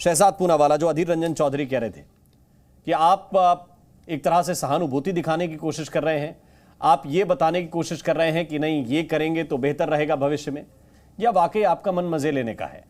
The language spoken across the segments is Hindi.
शहजाद पूनावाला, जो अधीर रंजन चौधरी कह रहे थे कि आप एक तरह से सहानुभूति दिखाने की कोशिश कर रहे हैं, आप ये बताने की कोशिश कर रहे हैं कि नहीं ये करेंगे तो बेहतर रहेगा भविष्य में, या वाकई आपका मन मजे लेने का है?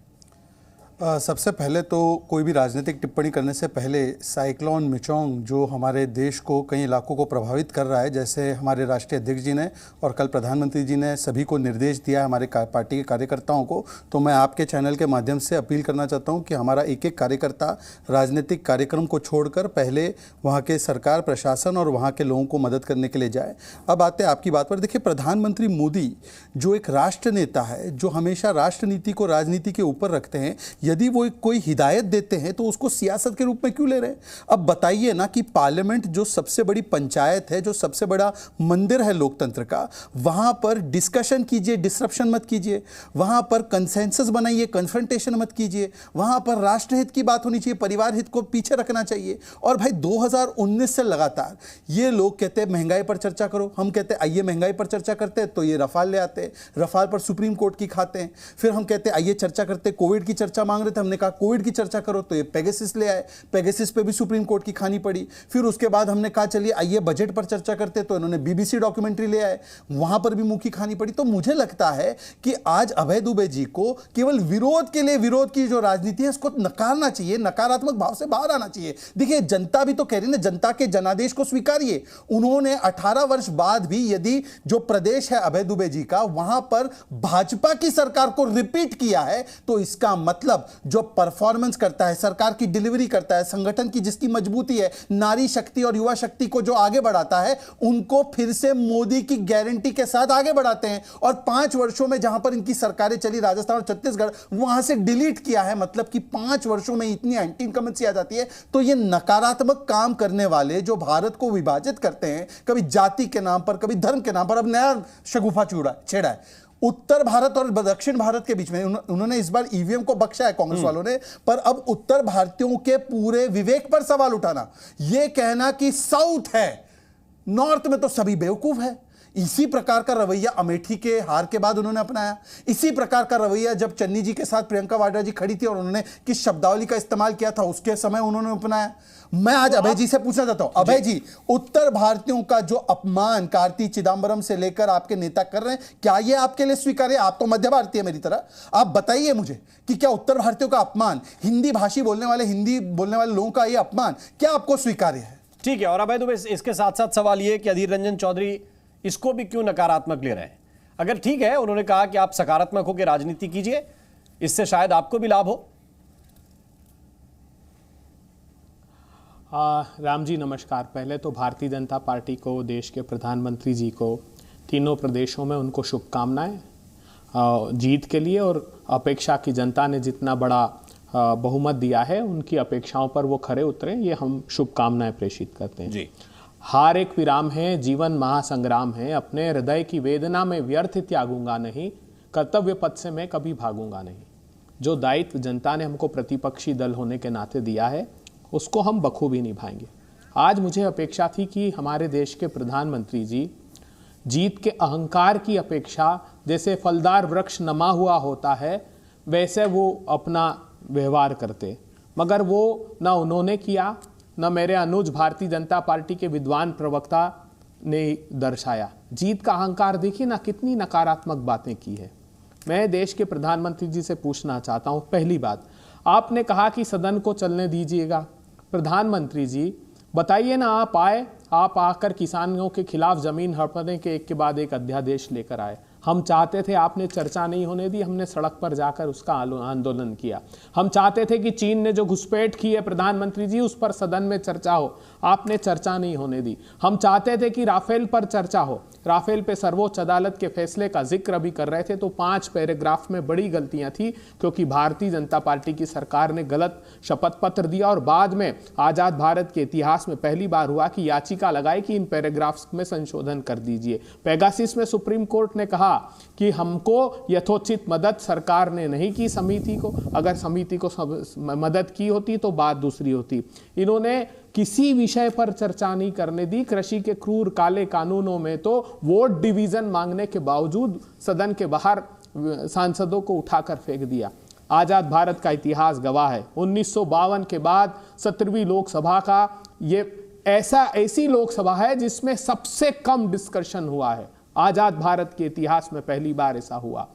सबसे पहले तो कोई भी राजनीतिक टिप्पणी करने से पहले साइक्लोन मिचोंग जो हमारे देश को कई इलाकों को प्रभावित कर रहा है, जैसे हमारे राष्ट्रीय अध्यक्ष जी ने और कल प्रधानमंत्री जी ने सभी को निर्देश दिया है हमारे पार्टी के कार्यकर्ताओं को, तो मैं आपके चैनल के माध्यम से अपील करना चाहता हूं कि हमारा एक एक कार्यकर्ता राजनीतिक कार्यक्रम को छोड़कर पहले वहाँ के सरकार प्रशासन और वहाँ के लोगों को मदद करने के लिए जाए। अब आते हैं आपकी बात पर। देखिए, प्रधानमंत्री मोदी जो एक राष्ट्र नेता है, जो हमेशा राष्ट्र नीति को राजनीति के ऊपर रखते हैं, यदि वो कोई हिदायत देते हैं तो उसको सियासत के रूप में क्यों ले रहे हैं? अब बताइए ना कि पार्लियामेंट जो सबसे बड़ी पंचायत है, जो सबसे बड़ा मंदिर है लोकतंत्र का, वहां पर डिस्कशन कीजिए, डिसरप्शन मत कीजिए, वहां पर कंसेंसस बनाइए, कन्फ्रंटेशन मत कीजिए, वहां पर राष्ट्रहित की बात होनी चाहिए, परिवार हित को पीछे रखना चाहिए। और भाई 2019 से लगातार ये लोग कहते हैं महंगाई पर चर्चा करो, हम कहते हैं आइए महंगाई पर चर्चा करते हैं, तो ये रफाल ले आते हैं, रफाल पर सुप्रीम कोर्ट की खाते हैं। फिर हम कहते हैं आइए चर्चा करते हैं, कोविड की चर्चा मांग रहे थे, हमने कहा कोविड की चर्चा करो, तो ये पेगासस ले आए, पेगासस पे भी सुप्रीम कोर्ट की खानी पड़ी। फिर उसके बाद हमने कहा चलिए आइए बजट पर चर्चा करते, तो इन्होंने बीबीसी डॉक्यूमेंट्री ले आए, वहां पर भी मुंह की खानी पड़ी। तो मुझे लगता है कि आज अभय दुबे जी को केवल विरोध के लिए विरोध की जो राजनीति है उसको नकारना चाहिए, नकारात्मक भाव से बाहर आना चाहिए। देखिए, जनता भी तो कह रही है ना, जनता के जनादेश को स्वीकारिए। उन्होंने 18 वर्ष बाद भी यदि जो प्रदेश है अभय दुबे जी का, वहां पर भाजपा की सरकार को रिपीट किया है, तो इसका मतलब जो परफॉर्मेंस करता है, सरकार की डिलीवरी करता है, संगठन की जिसकी मजबूती है, नारी शक्ति और युवा शक्ति को जो आगे बढ़ाता है, उनको फिर से मोदी की गारंटी के साथ आगे बढ़ाते हैं। और 5 वर्षों में जहां पर इनकी सरकारें चली, राजस्थान और छत्तीसगढ़, वहां से डिलीट किया है। मतलब कि 5 वर्षों में इतनी एंटी इनकम्बेंसी आ जाती है। तो ये नकारात्मक काम करने वाले जो भारत को विभाजित करते हैं, कभी जाति के नाम पर, कभी धर्म के नाम पर, अब नया शगुफा छेड़ा है उत्तर भारत और दक्षिण भारत के बीच में। उन्होंने इस बार ईवीएम को बख्शा है कांग्रेस वालों ने, पर अब उत्तर भारतीयों के पूरे विवेक पर सवाल उठाना, यह कहना कि साउथ है, नॉर्थ में तो सभी बेवकूफ है। इसी प्रकार का रवैया अमेठी के हार के बाद उन्होंने अपनाया। इसी प्रकार का रवैया जब चन्नी जी के साथ प्रियंका वाड्रा जी खड़ी थी और उन्होंने किस शब्दावली का इस्तेमाल किया था, उसके समय उन्होंने अपनाया। मैं आज अभय जी से पूछना चाहता हूं, अभय जी, उत्तर भारतीयों का जो अपमान कार्ति चिदंबरम से लेकर आपके नेता कर रहे हैं, क्या यह आपके लिए स्वीकार्य? आप तो मध्य भारतीय मेरी तरह, आप बताइए मुझे कि क्या उत्तर भारतीयों का अपमान, हिंदी भाषी बोलने वाले, हिंदी बोलने वाले लोगों का यह अपमान क्या आपको स्वीकार्य है? ठीक है। और अभय दुबे, इसके साथ साथ सवाल यह कि अधीर रंजन चौधरी इसको भी क्यों नकारात्मक ले रहे हैं? अगर ठीक है, उन्होंने कहा कि आप सकारात्मक होकर राजनीति कीजिए, इससे शायद आपको भी लाभ हो। राम जी नमस्कार। पहले तो भारतीय जनता पार्टी को, देश के प्रधानमंत्री जी को, तीनों प्रदेशों में उनको शुभकामनाएं जीत के लिए। और अपेक्षा की जनता ने जितना बड़ा बहुमत दिया है, उनकी अपेक्षाओं पर वो खरे उतरे, ये हम शुभकामनाएं प्रेषित करते हैं जी। हार एक विराम है, जीवन महासंग्राम है, अपने हृदय की वेदना में व्यर्थ त्यागूंगा नहीं, कर्तव्य पथ से मैं कभी भागूंगा नहीं। जो दायित्व जनता ने हमको प्रतिपक्षी दल होने के नाते दिया है, उसको हम बखूबी निभाएंगे। आज मुझे अपेक्षा थी कि हमारे देश के प्रधानमंत्री जी जीत के अहंकार की अपेक्षा, जैसे फलदार वृक्ष नमा हुआ होता है वैसे वो अपना व्यवहार करते, मगर वो न उन्होंने किया, न मेरे अनुज भारतीय जनता पार्टी के विद्वान प्रवक्ता ने दर्शाया। जीत का अहंकार देखिए ना, कितनी नकारात्मक बातें की है। मैं देश के प्रधानमंत्री जी से पूछना चाहता हूं, पहली बात, आपने कहा कि सदन को चलने दीजिएगा। प्रधानमंत्री जी बताइए ना, आप आकर किसानों के खिलाफ जमीन हड़पने के एक के बाद एक अध्यादेश लेकर आए। हम चाहते थे, आपने चर्चा नहीं होने दी, हमने सड़क पर जाकर उसका आंदोलन किया। हम चाहते थे कि चीन ने जो घुसपैठ की है प्रधानमंत्री जी, उस पर सदन में चर्चा हो, आपने चर्चा नहीं होने दी। हम चाहते थे कि राफेल पर चर्चा हो, राफेल पे सर्वोच्च अदालत के फैसले का जिक्र अभी कर रहे थे तो 5 पैराग्राफ में बड़ी गलतियां थी, क्योंकि भारतीय जनता पार्टी की सरकार ने गलत शपथ पत्र दिया और बाद में आजाद भारत के इतिहास में पहली बार हुआ कि याचिका लगाई कि इन पैराग्राफ्स में संशोधन कर दीजिए। पेगासस में सुप्रीम कोर्ट ने कहा कि हमको यथोचित मदद सरकार ने नहीं की समिति को, अगर समिति को मदद की होती तो बात दूसरी होती। इन्होंने किसी विषय पर चर्चा नहीं करने दी। कृषि के क्रूर काले कानूनों में तो वोट डिवीजन मांगने के बावजूद सदन के बाहर सांसदों को उठाकर फेंक दिया। आजाद भारत का इतिहास गवाह है, 1952 के बाद 17वीं लोकसभा का ये ऐसी लोकसभा है जिसमें सबसे कम डिस्कशन हुआ है। आजाद भारत के इतिहास में पहली बार ऐसा हुआ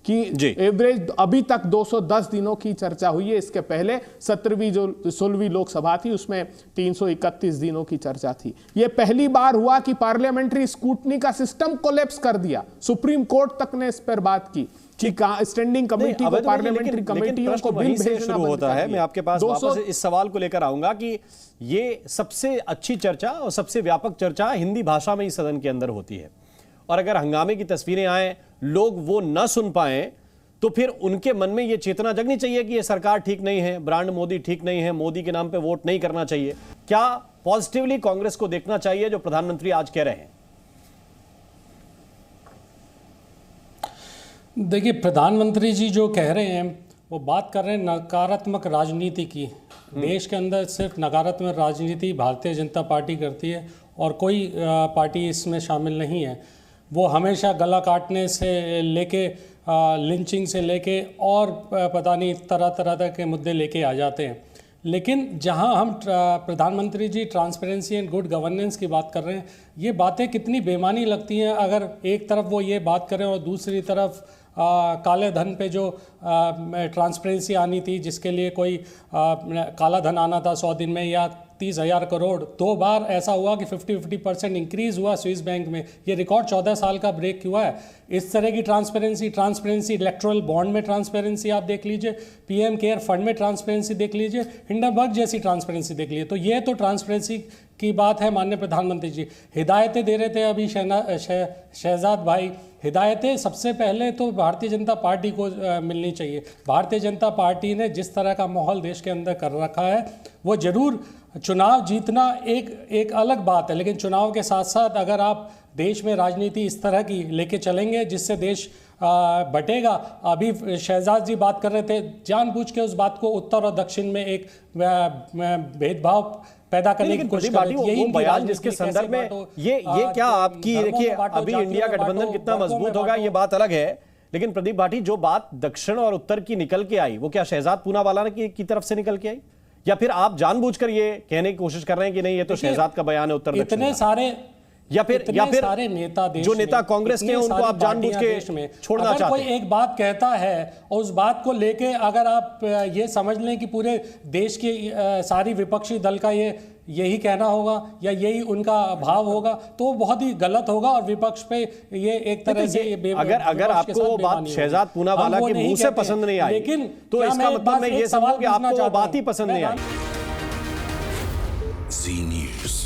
कि एवरेज अभी तक 210 दिनों की चर्चा हुई है। इसके पहले 16वीं लोकसभा थी, उसमें 331 दिनों की चर्चा थी। यह पहली बार हुआ कि पार्लियामेंट्री स्क्रूटनी का सिस्टम कोलैप्स कर दिया। सुप्रीम कोर्ट तक ने इस पर बात की कि स्टैंडिंग कमेटी को, पार्लियामेंट्री कमेटियों को बिल भेजना शुरू होता है। मैं आपके पास वापस इस सवाल को लेकर आऊंगा कि ये सबसे अच्छी चर्चा और सबसे व्यापक चर्चा हिंदी भाषा में ही सदन के अंदर होती है, और अगर हंगामे की तस्वीरें आए, लोग वो न सुन पाए, तो फिर उनके मन में ये चेतना जगनी चाहिए कि ये सरकार ठीक नहीं है, ब्रांड मोदी ठीक नहीं है, मोदी के नाम पे वोट नहीं करना चाहिए। क्या पॉजिटिवली कांग्रेस को देखना चाहिए जो प्रधानमंत्री आज कह रहे हैं? देखिए, प्रधानमंत्री जी जो कह रहे हैं वो बात कर रहे हैं नकारात्मक राजनीति की। देश के अंदर सिर्फ नकारात्मक राजनीति भारतीय जनता पार्टी करती है और कोई पार्टी इसमें शामिल नहीं है। वो हमेशा गला काटने से लेके लिंचिंग से लेके और पता नहीं तरह तरह के मुद्दे लेके आ जाते हैं। लेकिन जहां हम प्रधानमंत्री जी ट्रांसपेरेंसी एंड गुड गवर्नेंस की बात कर रहे हैं, ये बातें कितनी बेमानी लगती हैं अगर एक तरफ वो ये बात करें और दूसरी तरफ काले धन पे जो ट्रांसपेरेंसी आनी थी, जिसके लिए कोई काला धन आना था 100 दिन में या 30,000 करोड़, 2 बार ऐसा हुआ कि 50% इंक्रीज हुआ स्विस बैंक में। ये रिकॉर्ड 14 साल का ब्रेक हुआ है। इस तरह की ट्रांसपेरेंसी इलेक्ट्रल बॉन्ड में ट्रांसपेरेंसी आप देख लीजिए, पीएम केयर फंड में ट्रांसपेरेंसी देख लीजिए, हिंडनबर्ग जैसी ट्रांसपेरेंसी देख लीजिए। तो ये तो ट्रांसपेरेंसी की बात है। माननीय प्रधानमंत्री जी हिदायतें दे रहे थे अभी शहजाद भाई। हिदायतें सबसे पहले तो भारतीय जनता पार्टी को मिलनी चाहिए। भारतीय जनता पार्टी ने जिस तरह का माहौल देश के अंदर कर रखा है, वो जरूर चुनाव जीतना एक अलग बात है, लेकिन चुनाव के साथ साथ अगर आप देश में राजनीति इस तरह की लेके चलेंगे जिससे देश बटेगा। अभी शहजाद जी बात कर रहे थे, जानबूझ के उस बात को उत्तर और दक्षिण में एक भेदभाव पैदा करने की कोशिश कर रही है। बयान जिसके संदर्भ में ये क्या आपकी, देखिए अभी इंडिया गठबंधन कितना मजबूत होगा ये बात अलग है, लेकिन प्रदीप भाटी जो बात दक्षिण और उत्तर की निकल के आई, वो क्या शहजाद पूनावाला की तरफ से निकल के आई, या फिर आप जानबूझकर ये कहने की कोशिश कर रहे हैं कि नहीं ये तो शहजाद का बयान है उत्तर दक्षिण? इतने सारे या फिर सारे नेता देश जो नेता कांग्रेस के हैं उनको आप जानबूझ के छोड़ना चाहते हैं? कोई एक बात कहता है और उस बात को लेके अगर आप ये समझ लें कि पूरे देश की सारी विपक्षी दल का यही कहना होगा या यही उनका भाव होगा, तो बहुत ही गलत होगा और विपक्ष पे ये एक तरह से अगर आपको वो बात शहजाद पूनावाला के मुंह से पसंद नहीं आई, लेकिन तो इसका मतलब मैं ये समझूं कि आपको वो बात ही पसंद नहीं आई। जी न्यूज़।